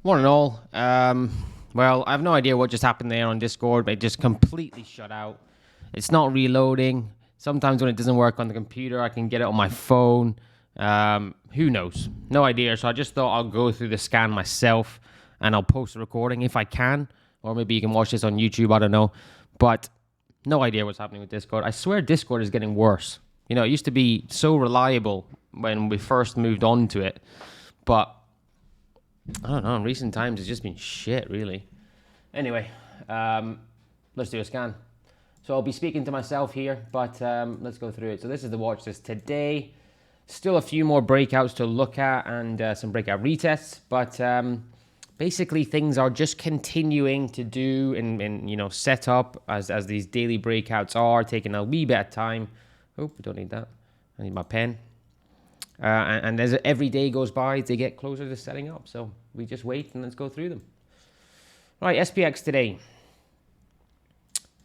One and all, well, I have no idea what just happened there on Discord, but it just completely shut out. It's not reloading. Sometimes when it doesn't work on the computer, I can get it on my phone. Who knows? No idea. So I just thought I'll go through the scan myself and I'll post a recording if I can. Or maybe you can watch this on YouTube, I don't know. But no idea what's happening with Discord. I swear Discord is getting worse. You know, it used to be so reliable when we first moved on to it. But I don't know, in recent times it's just been shit, really. Anyway, let's do a scan. So I'll be speaking to myself here, but let's go through it. So this is the watch list today. Still a few more breakouts to look at and some breakout retests, but basically things are just continuing to do and you know, set up as these daily breakouts are, taking a wee bit of time. Oh, we don't need that. I need my pen. And as every day goes by, they get closer to setting up. So we just wait and let's go through them. Right, SPX today.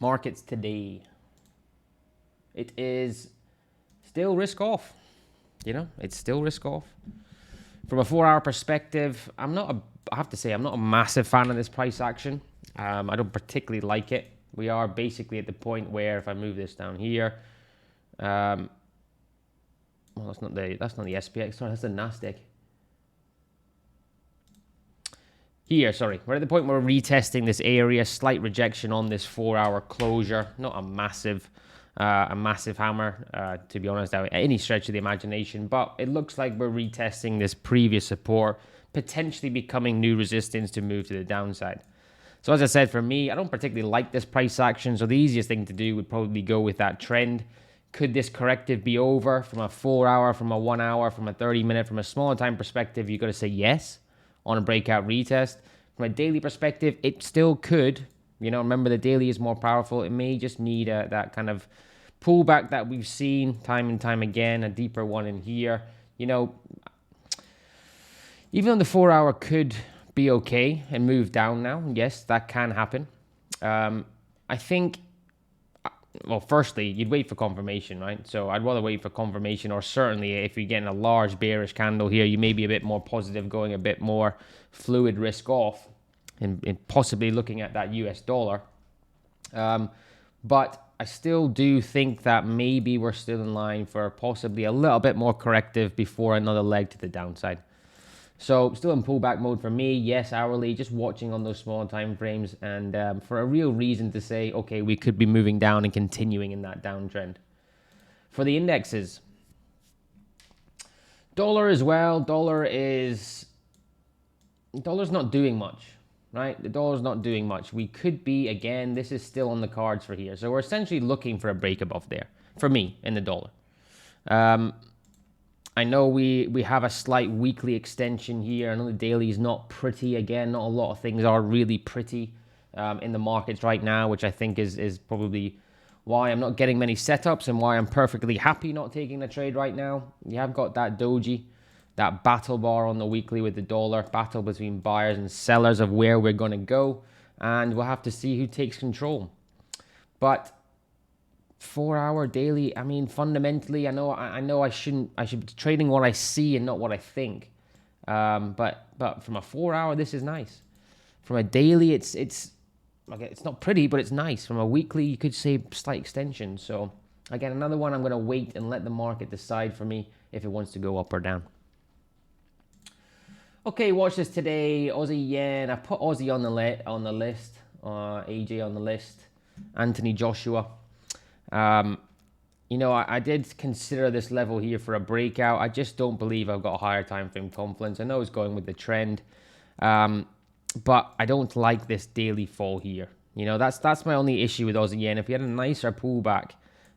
Markets today. It is still risk off. You know, it's still risk off. From a 4-hour perspective, I have to say, I'm not a massive fan of this price action. I don't particularly like it. We are basically at the point where if I move this down here, well, that's not the SPX, sorry, that's the Nasdaq. Here, sorry, we're at the point where we're retesting this area, slight rejection on this 4-hour closure. Not a massive hammer, to be honest, at any stretch of the imagination, but it looks like we're retesting this previous support, potentially becoming new resistance to move to the downside. So as I said, for me, I don't particularly like this price action, so the easiest thing to do would probably go with that trend. Could this corrective be over from a 4-hour, from a 1 hour, from a 30-minute, from a smaller time perspective? You've got to say yes on a breakout retest. From a daily perspective, it still could. You know, remember the daily is more powerful. It may just need that kind of pullback that we've seen time and time again, a deeper one in here. You know, even though the 4-hour could be okay and move down now, yes, that can happen. I think, well, firstly, you'd wait for confirmation, right? So I'd rather wait for confirmation, or certainly if you're getting a large bearish candle here, you may be a bit more positive, going a bit more fluid risk off and possibly looking at that US dollar. But I still do think that maybe we're still in line for possibly a little bit more corrective before another leg to the downside. So still in pullback mode for me, yes, hourly, just watching on those small time frames, and for a real reason to say, okay, we could be moving down and continuing in that downtrend. For the indexes, dollar as well, dollar's not doing much, right? The dollar's not doing much. We could be, again, this is still on the cards for here. So we're essentially looking for a break above there, for me, in the dollar. I know we have a slight weekly extension here. I know the daily is not pretty. Again, not a lot of things are really pretty in the markets right now, which I think is probably why I'm not getting many setups and why I'm perfectly happy not taking the trade right now. You have got that doji, that battle bar on the weekly with the dollar, battle between buyers and sellers of where we're going to go, and we'll have to see who takes control. But 4-hour daily, I mean, fundamentally, I know I should be trading what I see and not what I think. But from a 4-hour, this is nice. From a daily, it's okay, it's not pretty, but it's nice. From a weekly, you could say slight extension. So again, another one I'm going to wait and let the market decide for me if it wants to go up or down. Okay, watch this today. Aussie yen. I put Aussie on the list. AJ on the list. Anthony Joshua. You know, I did consider this level here for a breakout. I just don't believe I've got a higher time frame confidence. I know it's going with the trend, but I don't like this daily fall here. You know, that's my only issue with Aussie yen. If we had a nicer pullback,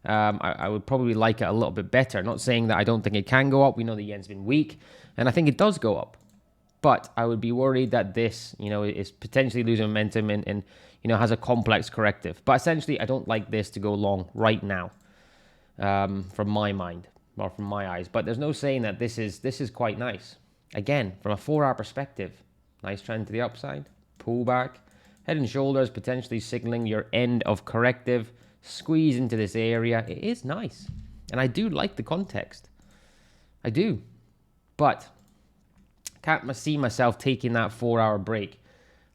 I would probably like it a little bit better. Not saying that I don't think it can go up. We know the yen's been weak, and I think it does go up. But I would be worried that this, you know, is potentially losing momentum and you know, has a complex corrective. But essentially, I don't like this to go long right now, from my mind or from my eyes. But there's no saying that this is quite nice. Again, from a 4-hour perspective, nice trend to the upside, pullback, head and shoulders potentially signaling your end of corrective, squeeze into this area. It is nice, and I do like the context. I do, but Can't see myself taking that 4-hour break.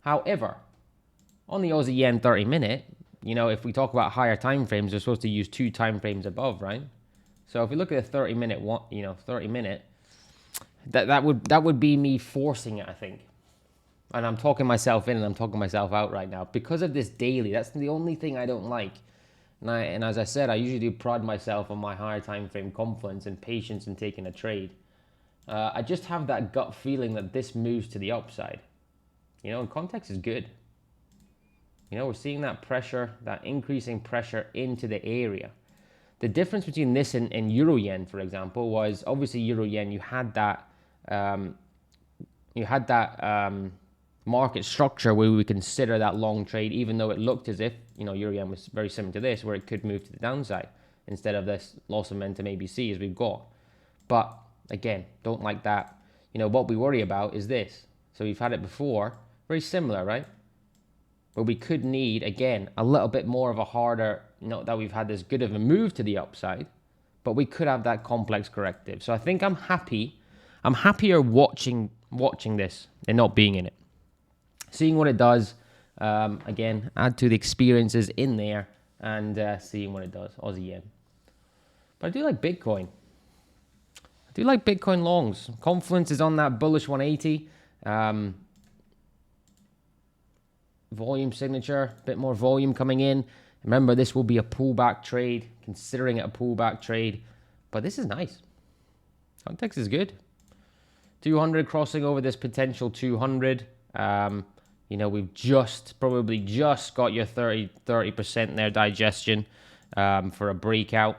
However, on the Aussie yen 30 minute, you know, if we talk about higher time frames, we're supposed to use 2 time frames above, right? So if we look at a 30 minute one, you know, 30 minute, that would be me forcing it, I think. And I'm talking myself in and I'm talking myself out right now because of this daily. That's the only thing I don't like. And as I said, I usually do pride myself on my higher time frame confidence and patience in taking a trade. I just have that gut feeling that this moves to the upside. You know, and context is good. You know, we're seeing that pressure, that increasing pressure into the area. The difference between this and Euro Yen, for example, was obviously Euro Yen, you had that market structure where we would consider that long trade, even though it looked as if, you know, Euro Yen was very similar to this, where it could move to the downside instead of this loss of momentum ABC as we've got. But again, don't like that. You know, what we worry about is this. So we've had it before, very similar, right? But we could need, again, a little bit more of a harder, not that we've had this good of a move to the upside, but we could have that complex corrective. So I think I'm happy. I'm happier watching this and not being in it. Seeing what it does, again, add to the experiences in there and seeing what it does, Aussie yen. But I do like Bitcoin. I do like Bitcoin longs. Confluence is on that bullish 180. Volume signature, a bit more volume coming in. Remember, this will be a pullback trade, considering it a pullback trade. But this is nice. Context is good. 200 crossing over this potential 200. You know, we've probably just got your 30% there digestion for a breakout.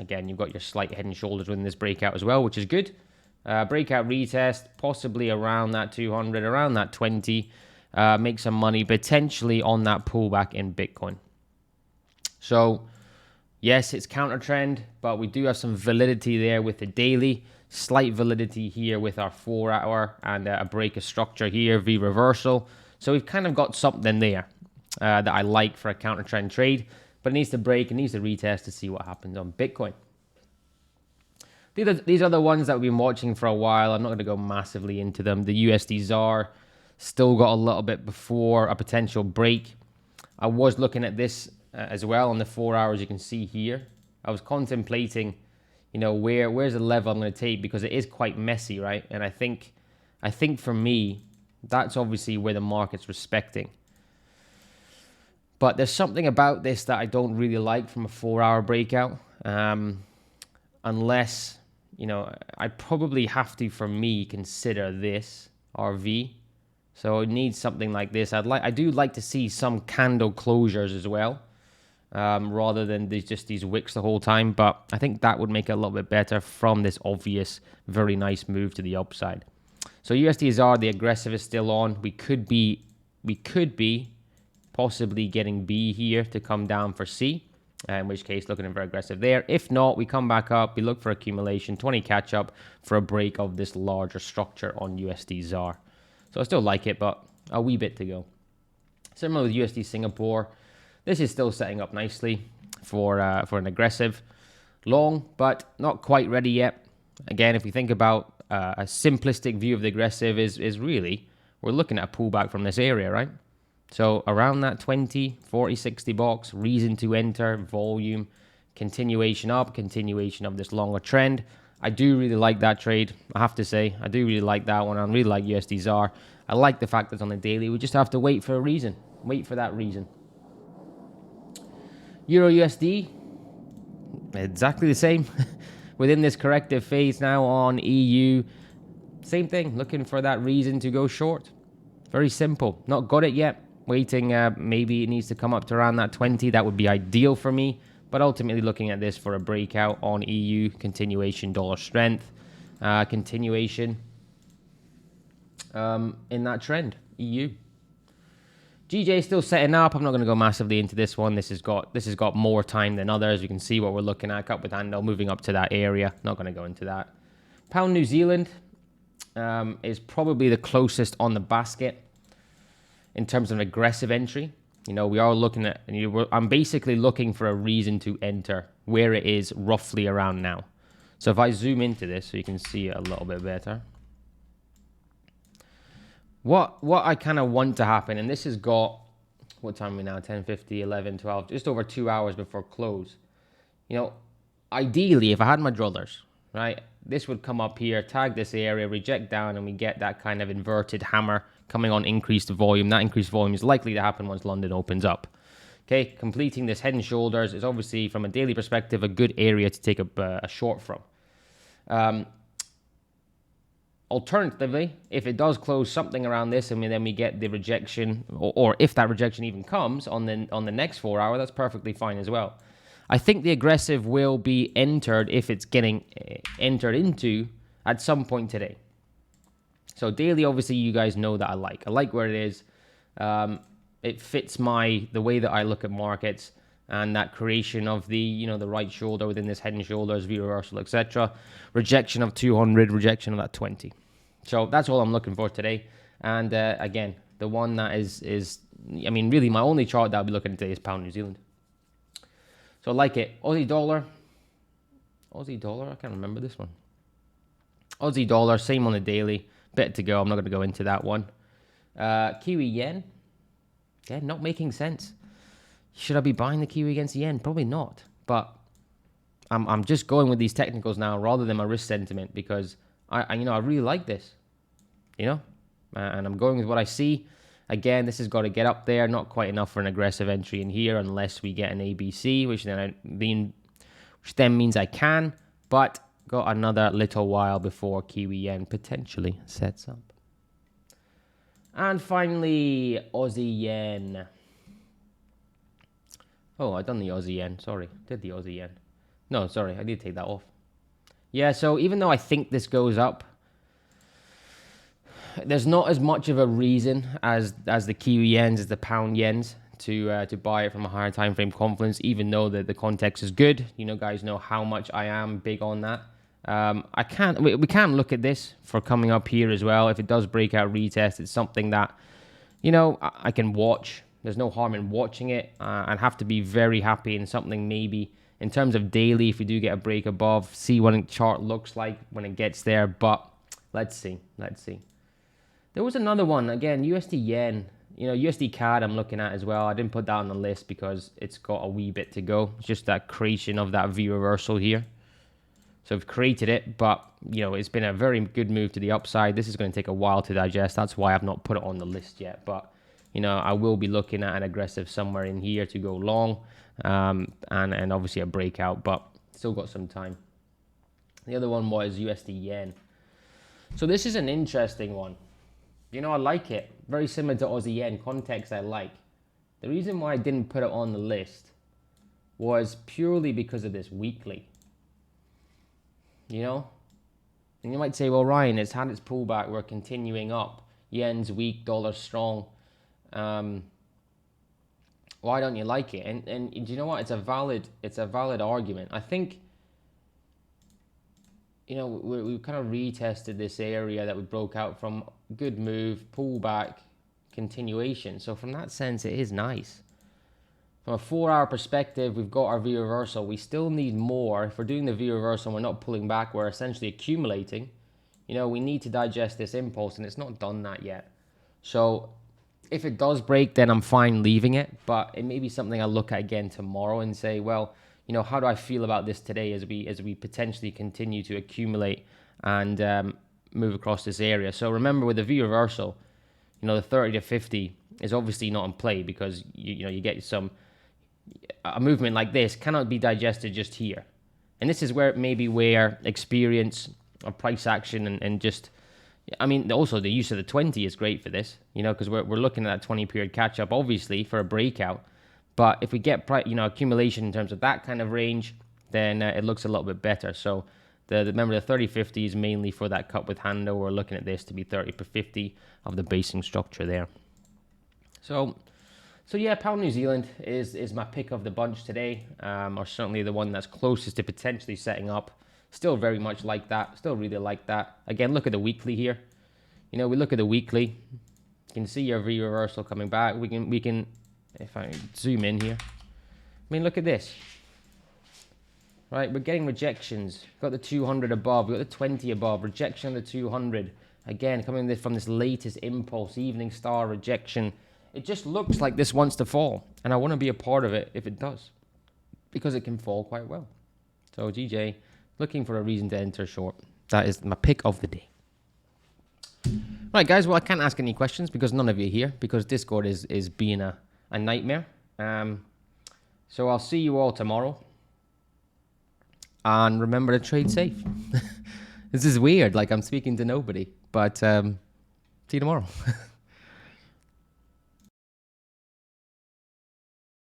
Again, you've got your slight head and shoulders within this breakout as well, which is good. Breakout retest, possibly around that 200, around that 20. Make some money potentially on that pullback in Bitcoin. So, yes, it's counter trend, but we do have some validity there with the daily. Slight validity here with our 4-hour and a break of structure here, V reversal. So we've kind of got something there that I like for a counter trend trade, but it needs to break, it needs to retest to see what happens on Bitcoin. These are the ones that we've been watching for a while. I'm not going to go massively into them. The USD ZAR still got a little bit before a potential break. I was looking at this as well on the 4 hours. You can see here. I was contemplating, you know, where's the level I'm going to take, because it is quite messy, right? And I think for me, that's obviously where the market's respecting. But there's something about this that I don't really like from a 4-hour breakout. Unless, you know, I probably have to, for me, consider this RV. So it needs something like this. I do like to see some candle closures as well, rather than just these wicks the whole time. But I think that would make it a little bit better from this obvious, very nice move to the upside. So USD ZAR, the aggressive is still on. We could be possibly getting B here to come down for C, in which case looking very aggressive there. If not, we come back up, we look for accumulation, 20 catch up for a break of this larger structure on USD ZAR. So I still like it, but a wee bit to go. Similar with USD Singapore, this is still setting up nicely for an aggressive long, but not quite ready yet. Again, if we think about a simplistic view of the aggressive is really, we're looking at a pullback from this area, right? So around that 20, 40, 60 box, reason to enter, volume, continuation up, continuation of this longer trend. I do really like that trade, I have to say. I do really like that one. I really like USD ZAR. I like the fact that it's on the daily. We just have to wait for a reason. Wait for that reason. Euro USD, exactly the same. Within this corrective phase now on EU, same thing. Looking for that reason to go short. Very simple. Not got it yet. Waiting, maybe it needs to come up to around that 20. That would be ideal for me. But ultimately looking at this for a breakout on EU, continuation dollar strength, continuation in that trend, EU. GJ still setting up. I'm not going to go massively into this one. This has got more time than others. You can see what we're looking at. Cup with handle moving up to that area. Not going to go into that. Pound New Zealand is probably the closest on the basket in terms of an aggressive entry. You know, we are looking at, I'm basically looking for a reason to enter where it is roughly around now. So if I zoom into this so you can see it a little bit better. What I kind of want to happen, and this has got, what time are we now? 10:50, 11, 12, just over 2 hours before close. You know, ideally, if I had my druthers, right, this would come up here, tag this area, reject down, and we get that kind of inverted hammer coming on increased volume. That increased volume is likely to happen once London opens up. Okay, completing this head and shoulders is obviously, from a daily perspective, a good area to take a short from. Alternatively, if it does close something around this, and then we get the rejection, or if that rejection even comes on the next 4 hour, that's perfectly fine as well. I think the aggressive will be entered if it's getting entered into at some point today. So daily, obviously, you guys know that I like where it is. It fits the way that I look at markets, and that creation of the the right shoulder within this head and shoulders, V reversal, etc. Rejection of 200, rejection of that 20. So that's all I'm looking for today. And again, the one that is I mean, really my only chart that I'll be looking at today is pound New Zealand. So I like it. Aussie dollar, I can't remember this one. Aussie dollar, same on the daily. Bit to go. I'm not going to go into that one. Kiwi yen, yeah, not making sense. Should I be buying the Kiwi against the yen? Probably not. But I'm just going with these technicals now rather than my risk sentiment, because I really like this, and I'm going with what I see. Again, this has got to get up there. Not quite enough for an aggressive entry in here unless we get an ABC, which then means I can. But got another little while before Kiwi yen potentially sets up. And finally, Aussie yen. Oh, I done the Aussie yen. Sorry, did the Aussie yen? No, sorry, I did take that off. Yeah, so even though I think this goes up, there's not as much of a reason as the Kiwi yens, as the pound yens, to buy it from a higher time frame confluence, even though the context is good. Guys know how much I am big on that. We can look at this for coming up here as well. If it does break out retest, it's something that I can watch. There's no harm in watching it. I'd have to be very happy in something maybe in terms of daily, if we do get a break above, see what a chart looks like when it gets there. But let's see. There was another one, again, USD yen, USD CAD I'm looking at as well. I didn't put that on the list because it's got a wee bit to go. It's just that creation of that V reversal here. So I've created it, but it's been a very good move to the upside. This is going to take a while to digest. That's why I've not put it on the list yet. But I will be looking at an aggressive somewhere in here to go long, and obviously a breakout, but still got some time. The other one was USD yen. So this is an interesting one. I like it. Very similar to Aussie yen. Context I like. The reason why I didn't put it on the list was purely because of this weekly. And you might say, well, Ryan, it's had its pullback. We're continuing up. Yen's weak, dollar's strong. Why don't you like it? And do you know what? It's a valid argument. I think we kind of retested this area that we broke out from. Good move, pullback, continuation. So from that sense, it is nice. From a 4 hour perspective, we've got our V reversal. We still need more. If we're doing the V reversal, we're not pulling back, we're essentially accumulating. We need to digest this impulse, and it's not done that yet. So if it does break, then I'm fine leaving it. But it may be something I'll look at again tomorrow and say, well, how do I feel about this today as we potentially continue to accumulate and move across this area. So remember, with the V reversal, the 30 to 50 is obviously not in play, because you get a movement like this cannot be digested just here. And this is where experience or price action and just, also the use of the 20 is great for this, because we're looking at that 20 period catch up, obviously, for a breakout. But if we get accumulation in terms of that kind of range, then it looks a little bit better. So remember, the 30-50 is mainly for that cut with handle. We're looking at this to be 30 per 50 of the basing structure there. So yeah, pound New Zealand is my pick of the bunch today, or certainly the one that's closest to potentially setting up. Still very much like that. Still really like that. Again, look at the weekly here. We look at the weekly. You can see your V reversal coming back. We can, if I zoom in here. Look at this. Right, we're getting rejections. We've got the 200 above. We've got the 20 above. Rejection of the 200. Again, coming from this latest impulse, evening star rejection, it just looks like this wants to fall. And I want to be a part of it if it does, because it can fall quite well. So GJ, looking for a reason to enter short. That is my pick of the day. Right, guys. Well, I can't ask any questions because none of you are here, because Discord is being a nightmare. So I'll see you all tomorrow. And remember to trade safe. This is weird. Like I'm speaking to nobody. But see you tomorrow.